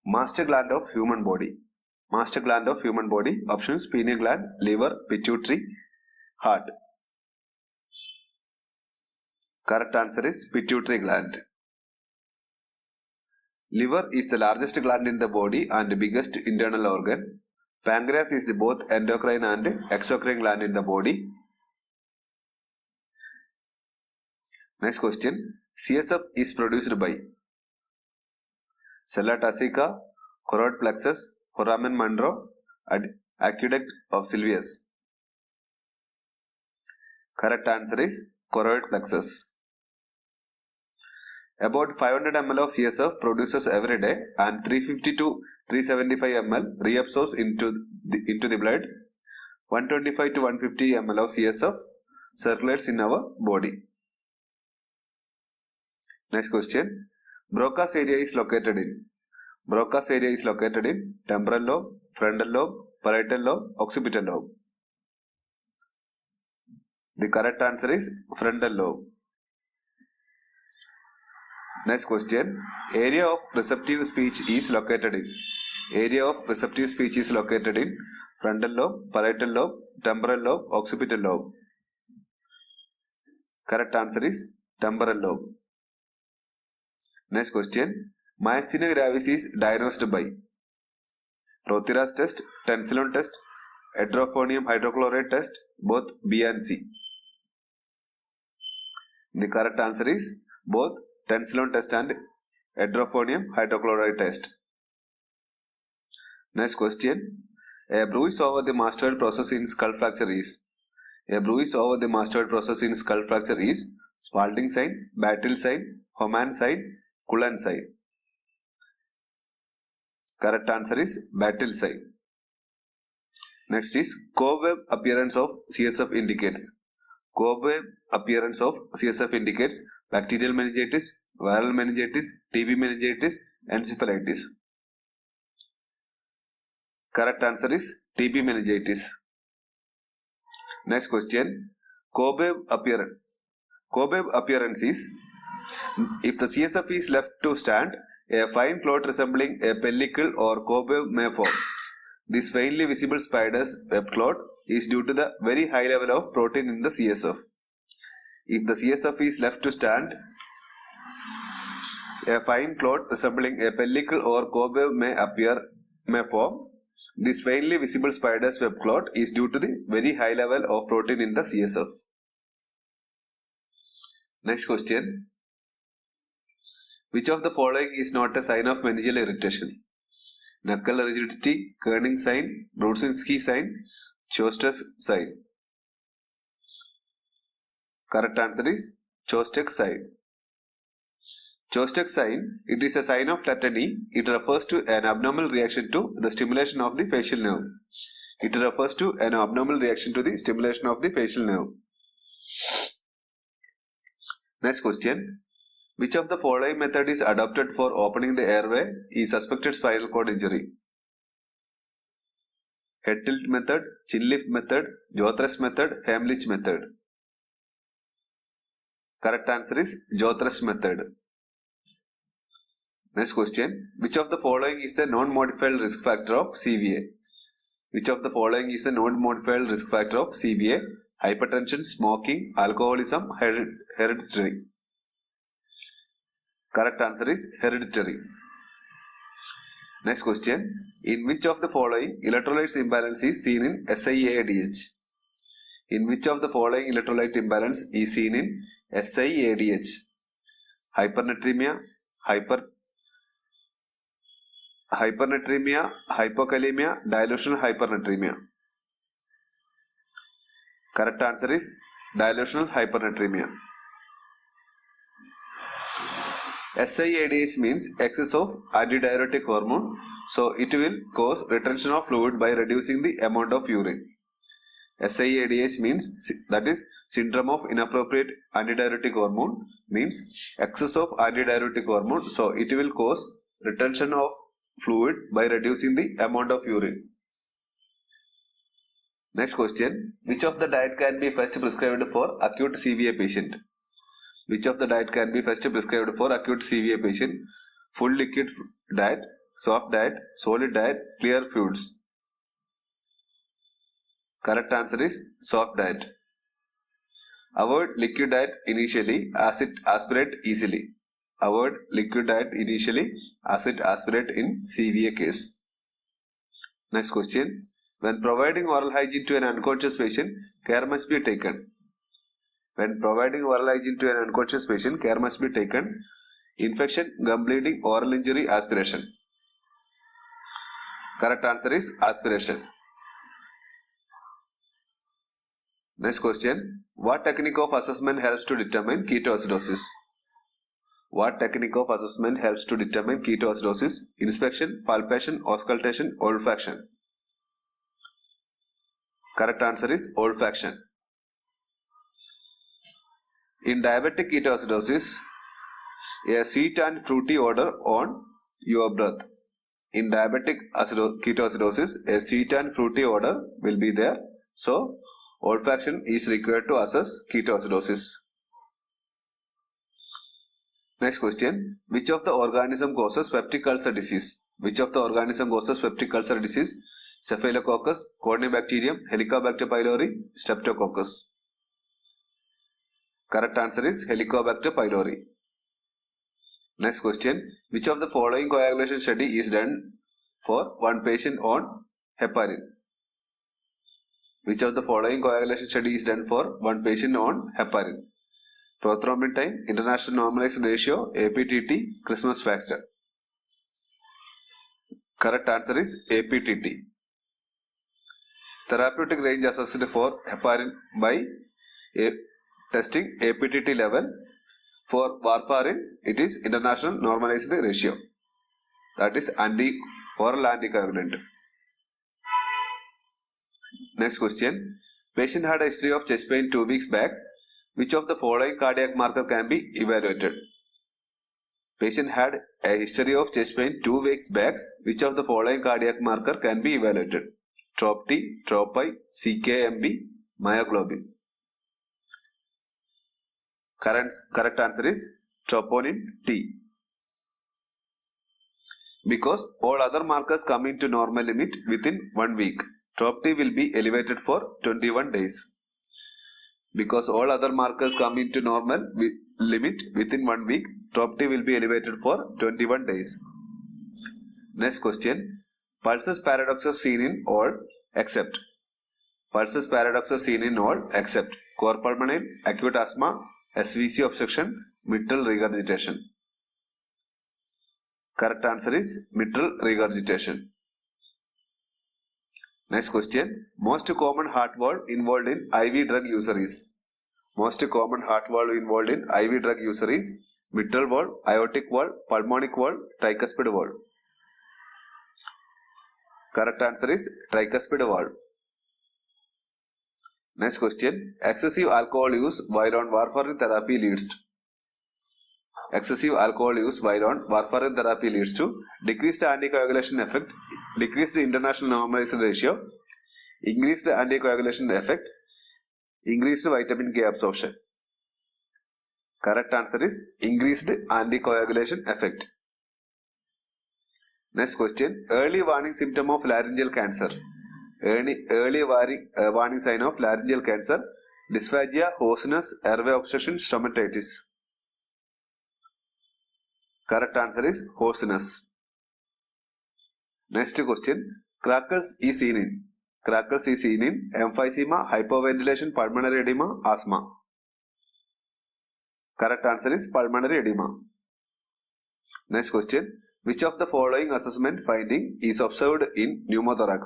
Master gland of human body. Master gland of human body. Options: pineal gland, liver, pituitary, heart. Correct answer is pituitary gland. Liver is the largest gland in the body and biggest internal organ. Pancreas is the both endocrine and exocrine gland in the body. Next question. CSF is produced by Sella tasica, choroid plexus, foramen Monro, and aqueduct of Sylvius. Correct answer is choroid plexus. About 500 ml of CSF produces every day and 350 to 375 ml reabsorbs into the blood. 125 to 150 ml of CSF circulates in our body. Next question. Broca's area is located in. Broca's area is located in temporal lobe, frontal lobe, parietal lobe, occipital lobe. The correct answer is frontal lobe. Next question. Area of receptive speech is located in. Area of receptive speech is located in frontal lobe, parietal lobe, temporal lobe, occipital lobe. Correct answer is temporal lobe. Next question. Myasthenia gravis is diagnosed by Rothera's test, Tensilon test, hydrophonium hydrochloride test, both B and C. The correct answer is both Tensilon test and hydrophonium hydrochloride test. Next question. A bruise over the mastoid process in skull fracture is. A bruise over the mastoid process in skull fracture is Spalding sign, Battle sign, Homan sign, Cullen sign. Correct answer is Battle sign. Next is cobweb appearance of CSF indicates. Cobweb appearance of CSF indicates bacterial meningitis, viral meningitis, TB meningitis, encephalitis. Correct answer is TB meningitis. Next question. Cobweb appearance. Cobweb appearance is if the CSF is left to stand, a fine clot resembling a pellicle or cobweb may form. This faintly visible spider's web clot is due to the very high level of protein in the CSF. If the CSF is left to stand, a fine clot resembling a pellicle or cobweb may form. This faintly visible spider's web clot is due to the very high level of protein in the CSF. Next question. Which of the following is not a sign of meningeal irritation? Knuckle rigidity, Kerning sign, Brudzinski sign, Chostek's sign. Correct answer is Chostek's sign. Chostek's sign, it is a sign of tetany. It refers to an abnormal reaction to the stimulation of the facial nerve. It refers to an abnormal reaction to the stimulation of the facial nerve. Next question. Which of the following method is adopted for opening the airway is suspected spinal cord injury? Head tilt method, chin lift method, jaw thrust method, Heimlich method. Correct answer is jaw thrust method. Next question. Which of the following is the non-modified risk factor of CVA? Which of the following is the non-modified risk factor of CVA? Hypertension, smoking, alcoholism, hereditary. Correct answer is hereditary. Next question. In which of the following electrolytes imbalance is seen in SIADH? In which of the following electrolyte imbalance is seen in SIADH? Hypernatremia, hypernatremia, hypokalemia, dilutional hypernatremia. Correct answer is dilutional hypernatremia. SIADH means excess of antidiuretic hormone, so it will cause retention of fluid by reducing the amount of urine. SIADH means, that is, syndrome of inappropriate antidiuretic hormone, means excess of antidiuretic hormone, so it will cause retention of fluid by reducing the amount of urine. Next question. Which of the diet can be first prescribed for acute CVA patient? Which of the diet can be first prescribed for acute CVA patient? Full liquid diet, soft diet, solid diet, clear foods. Correct answer is soft diet. Avoid liquid diet initially as it aspirate easily. Avoid liquid diet initially as it aspirate in CVA case. Next question. When providing oral hygiene to an unconscious patient, care must be taken. When providing oral hygiene to an unconscious patient, care must be taken. Infection, gum bleeding, oral injury, aspiration. Correct answer is aspiration. Next question. What technique of assessment helps to determine ketoacidosis? What technique of assessment helps to determine ketoacidosis? Inspection, palpation, auscultation, olfaction. Correct answer is olfaction. In diabetic ketoacidosis, a sweet and fruity odor on your breath. In diabetic ketoacidosis, a sweet and fruity odor will be there. So, olfaction is required to assess ketoacidosis. Next question. Which of the organism causes peptic ulcer disease? Which of the organism causes peptic ulcer disease? Staphylococcus, Corynebacterium, Helicobacter pylori, Streptococcus. Correct answer is Helicobacter pylori. Next question. Which of the following coagulation study is done for one patient on heparin? Which of the following coagulation study is done for one patient on heparin? Prothrombin time, international normalized ratio, APTT, Christmas factor. Correct answer is APTT. Therapeutic range assessed for heparin by testing APTT level. For warfarin, it is international normalized ratio. That is oral anticoagulant. Next question. Patient had a history of chest pain 2 weeks back. Which of the following cardiac marker can be evaluated? Patient had a history of chest pain 2 weeks back. Which of the following cardiac marker can be evaluated? TROP-T, TROP-I, CKMB, myoglobin. Correct answer is troponin T. Because all other markers come into normal limit within 1 week, TROP-T will be elevated for 21 days. Because all other markers come into normal limit within 1 week, TROP-T will be elevated for 21 days. Next question. Pulsus paradoxus seen in all except. Pulsus paradoxus seen in all except cor pulmonale, acute asthma, SVC obstruction, mitral regurgitation. Correct answer is mitral regurgitation. Next question. Most common heart valve involved in IV drug user is. Most common heart valve involved in IV drug user is mitral valve, aortic valve, pulmonic valve, tricuspid valve. Correct answer is tricuspid valve. Next question. Excessive alcohol use while on warfarin therapy leads to. Excessive alcohol use while on warfarin therapy leads to decreased anticoagulation effect, decreased international normalization ratio, increased anticoagulation effect, increased vitamin K absorption. Correct answer is increased anticoagulation effect. Next question. Early warning symptom of laryngeal cancer. Early warning sign of laryngeal cancer. Dysphagia, hoarseness, airway obstruction, stomatitis. Correct answer is hoarseness. Next question. Crackles is seen in. Crackles is seen in emphysema, hypoventilation, pulmonary edema, asthma. Correct answer is pulmonary edema. Next question. Which of the following assessment finding is observed in pneumothorax?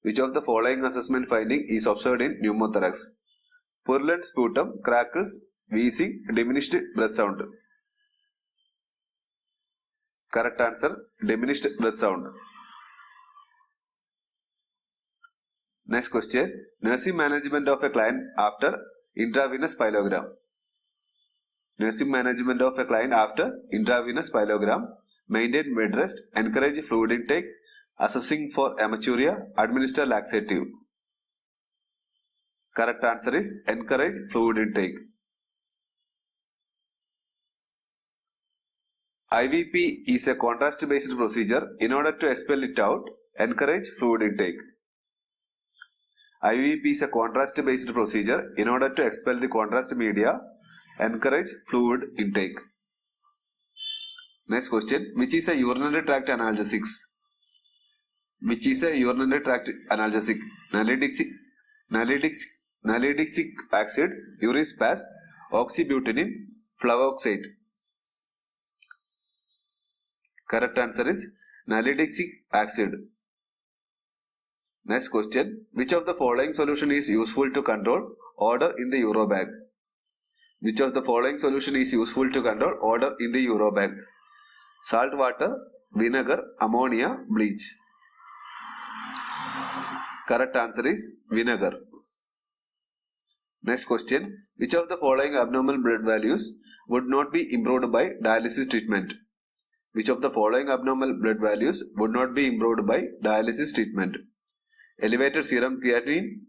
Which of the following assessment finding is observed in pneumothorax? Purulent sputum, crackles, wheezing, diminished breath sound. Correct answer, diminished breath sound. Next question. Nursing management of a client after intravenous pyelogram. Nursing management of a client after intravenous pyelogram. Maintain bed rest, encourage fluid intake, assessing for hematuria, administer laxative. Correct answer is encourage fluid intake. IVP is a contrast-based procedure. In order to expel it out, encourage fluid intake. IVP is a contrast-based procedure. In order to expel the contrast media, encourage fluid intake. Next question. Which is a urinary tract analgesics? Which is a urinary tract analgesic? Nalidixic acid, urispas, oxybutynin, flavoxate. Correct answer is nalidixic acid. Next question. Which of the following solution is useful to control odor in the urobag? Which of the following solution is useful to control odor in the urobag? Salt water, vinegar, ammonia, bleach. Correct answer is vinegar. Next question. Which of the following abnormal blood values would not be improved by dialysis treatment? Which of the following abnormal blood values would not be improved by dialysis treatment? Elevated serum creatinine,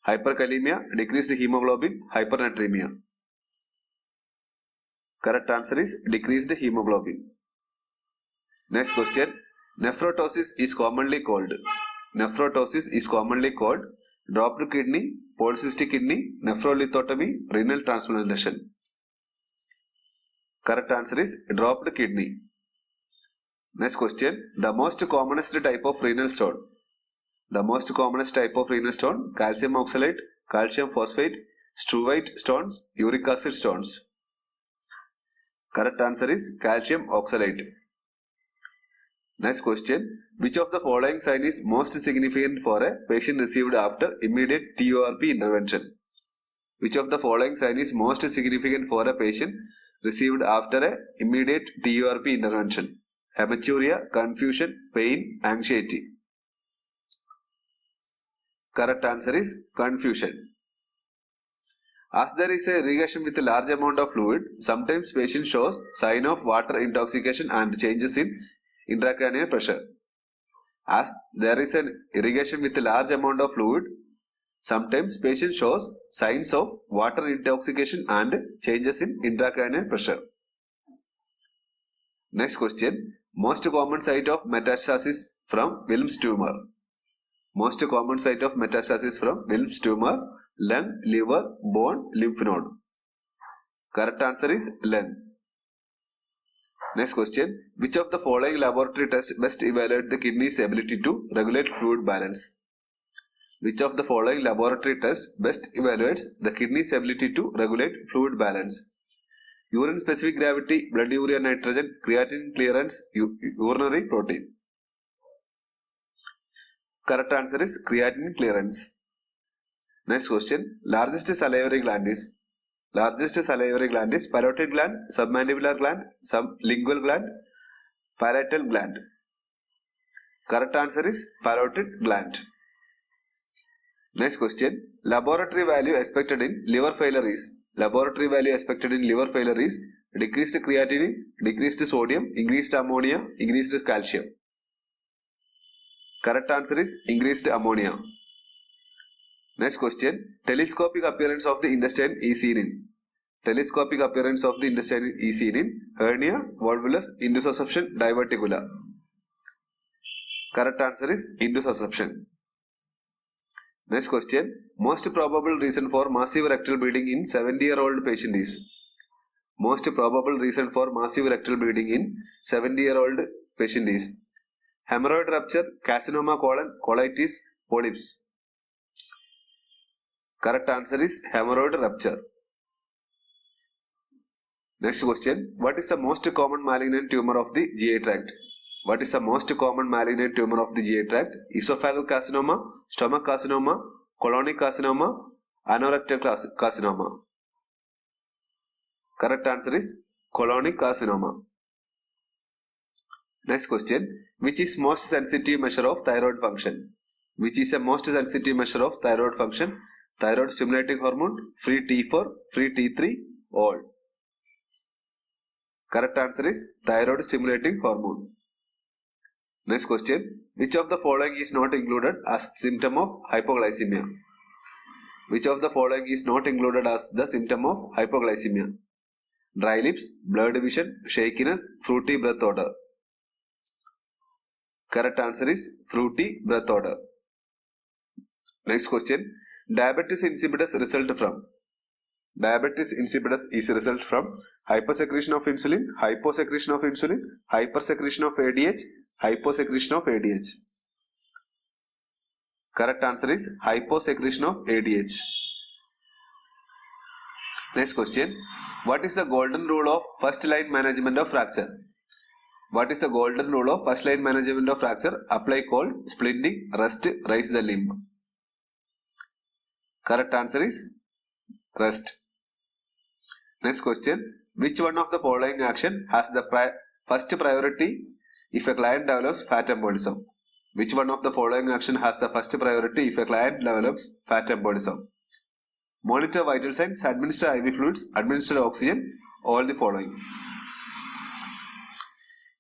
hyperkalemia, decreased hemoglobin, hypernatremia. Correct answer is decreased hemoglobin. Next question. Nephrotosis is commonly called. Nephrotosis is commonly called dropped kidney, polycystic kidney, nephrolithotomy, renal transplantation. Correct answer is dropped kidney. Next question. The most commonest type of renal stone. The most commonest type of renal stone: calcium oxalate, calcium phosphate, struvite stones, uric acid stones. Correct answer is calcium oxalate. Next question. Which of the following sign is most significant for a patient received after immediate TURP intervention? Which of the following sign is most significant for a patient received after a immediate TURP intervention? Hematuria, confusion, pain, anxiety. Correct answer is confusion. As there is a irrigation with a large amount of fluid, sometimes patient shows sign of water intoxication and changes in intracranial pressure. As there is an irrigation with a large amount of fluid, sometimes patient shows signs of water intoxication and changes in intracranial pressure. Next question. Most common site of metastasis from Wilms tumor. Most common site of metastasis from Wilms tumor: lung, liver, bone, lymph node. Correct answer is lung. Next question. Which of the following laboratory tests best evaluate the kidney's ability to regulate fluid balance? Which of the following laboratory tests best evaluates the kidney's ability to regulate fluid balance? Urine specific gravity, blood urea nitrogen, creatinine clearance, urinary protein. Correct answer is creatinine clearance. Next question. Largest salivary gland is parotid gland, submandibular gland, sublingual gland, palatal gland. Correct answer is parotid gland. Next question. Laboratory value expected in liver failure is decreased creatinine, decreased sodium, increased ammonia, increased calcium. Correct answer is increased ammonia. Next question. Telescopic appearance of the intestine is seen in. Hernia, volvulus, intussusception, diverticula. Correct answer is intussusception. Next question. Most probable reason for massive rectal bleeding in 70-year-old patient is. Most probable reason for massive rectal bleeding in 70-year-old patient is hemorrhoid rupture, carcinoma colon, colitis, polyps. Correct answer is hemorrhoid rupture. Next question. What is the most common malignant tumor of the GI tract? Esophageal carcinoma, stomach carcinoma, colonic carcinoma, anorectal carcinoma. Correct answer is colonic carcinoma. Next question. Which is most sensitive measure of thyroid function? Thyroid stimulating hormone, free T4, free T3, all. Correct answer is thyroid stimulating hormone. Next question. Which of the following is not included as symptom of hypoglycemia? dry lips, blurred vision, shakiness, fruity breath odor. Correct answer is fruity breath odor. Next question. Diabetes insipidus result from. Diabetes insipidus is a result from hypersecretion of insulin, hyposecretion of insulin, hypersecretion of ADH, hyposecretion of ADH. Correct answer is hyposecretion of ADH. Next question. What is the golden rule of first line management of fracture? What is the golden rule of first line management of fracture? Apply cold, splinting, rest, raise the limb. Correct answer is rest. Next question. Which one of the following action has the first priority if a client develops fat embolism? Which one of the following action has the first priority if a client develops fat embolism? Monitor vital signs, administer IV fluids, administer oxygen, all the following.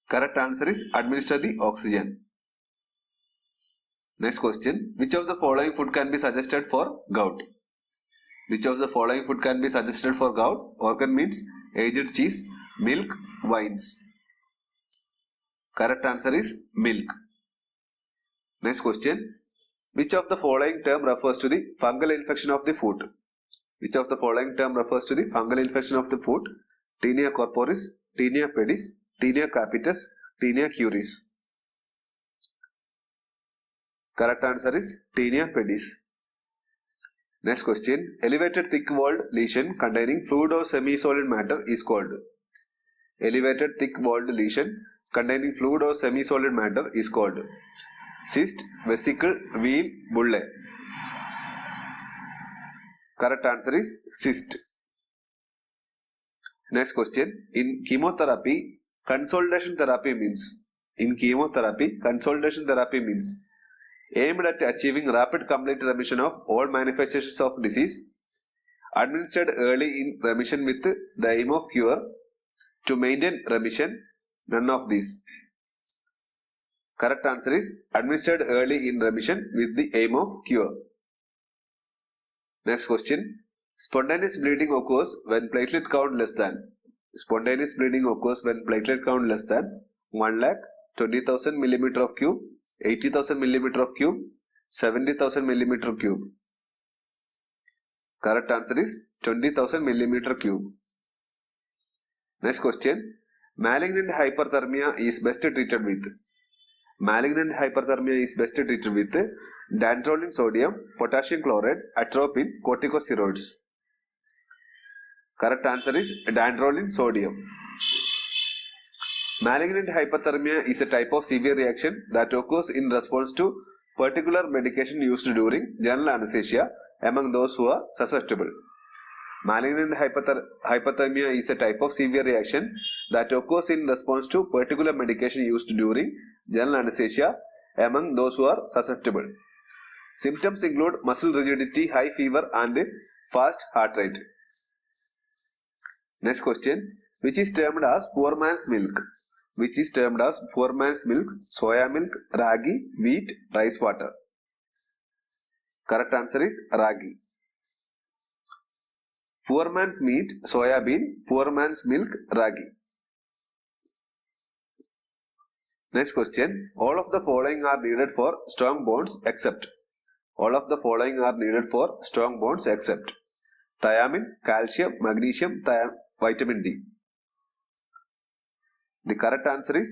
Correct answer is administer the oxygen. Next question. Which of the following food can be suggested for gout? Which of the following food can be suggested for gout? Organ meats, aged cheese, milk, wines. Correct answer is milk. Next question. Which of the following term refers to the fungal infection of the foot? Which of the following term refers to the fungal infection of the foot? Tinea corporis, tinea pedis, tinea capitis, tinea curis. Correct answer is tinea pedis. Next question. Elevated thick-walled lesion containing fluid or semi-solid matter is called. Elevated thick-walled lesion containing fluid or semi-solid matter is called cyst, vesicle, wheal, bulle. Correct answer is cyst. Next question. In chemotherapy, consolidation therapy means. In chemotherapy, consolidation therapy means aimed at achieving rapid complete remission of all manifestations of disease, administered early in remission with the aim of cure, to maintain remission, none of these. Correct answer is administered early in remission with the aim of cure. Next question. Spontaneous bleeding occurs when platelet count less than. Spontaneous bleeding occurs when platelet count less than 1,20,000 millimeter of cube, 80,000 millimeter of cube, 70,000 millimeter cube. Correct answer is 20,000 millimeter cube. Next question. Malignant hyperthermia is best treated with. Malignant hyperthermia is best treated with dantrolene sodium, potassium chloride, atropine, corticosteroids. Correct answer is dantrolene sodium. Malignant hyperthermia is a type of severe reaction that occurs in response to particular medication used during general anesthesia among those who are susceptible. Malignant hyperthermia is a type of severe reaction that occurs in response to particular medication used during general anesthesia among those who are susceptible. Symptoms include muscle rigidity, high fever and fast heart rate. Next question. Which is termed as poor man's milk? Which is termed as poor man's milk? Soya milk, ragi, wheat, rice water. Correct answer is ragi. Poor man's meat, soya bean. Poor man's milk, ragi. Next question. All of the following are needed for strong bones except. All of the following are needed for strong bones except thiamine, calcium, magnesium, vitamin D. The correct answer is